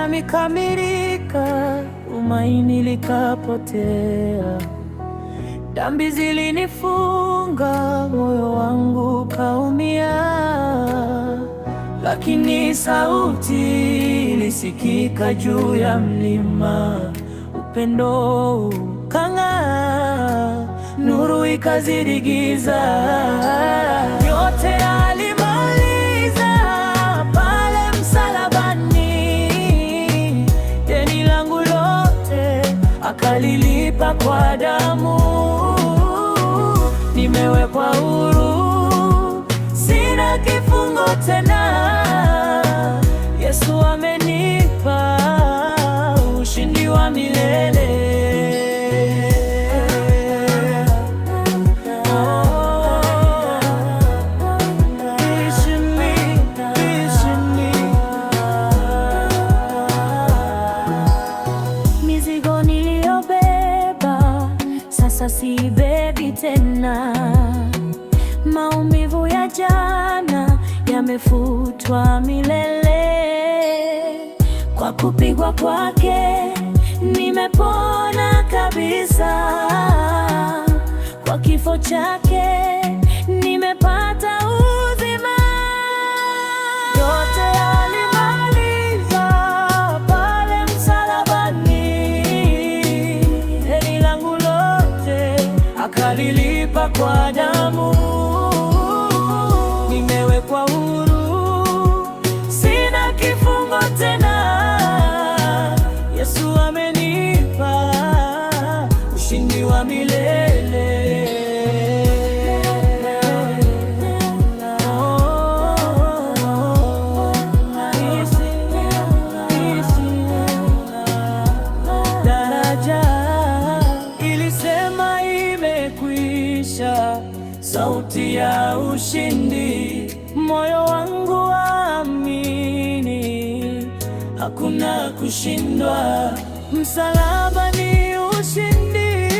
damu ikamirika, tumaini likapotea. Dhambi zilinifunga, moyo wangu kaumia, lakini sauti ilisikika juu ya mlima. Upendo ukang'aa, nuru ikazidi giza. Yote alimaliza pale msalabani, deni langu lote akalilipa kwa damu. Nimewekwa huru, sina kifungo tena. Yesu amenipa ushindi wa milele. Mizigo niliyobeba sasa sibebi tena. Maumivu ya jana yamefutwa milele. Kwa kupigwa kwake nimepona kabisa. Kwa kifo chake nimepata uzima. Yote alimaliza pale msalabani, deni langu lote akalilipa kwa damu. Nimewekwa huru, sina kifungo tena. Yesu amenipa ushindi wa milele. Daraja ilisema imekwisha, sauti ya ushindi. Moyo wangu waamini, hakuna kushindwa. Msalaba ni ushindi,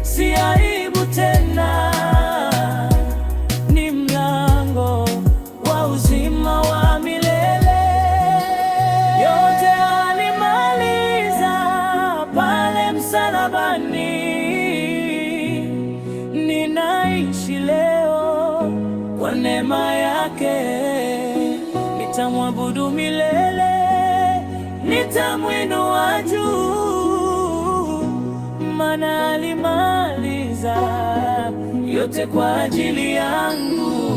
si aibu tena. Ni mlango wa uzima wa milele. Yote alimaliza pale msalabani. Ninaishi leo kwa neema yake. Nitamwabudu milele, nitamwinua juu, maana alimaliza yote kwa ajili yangu.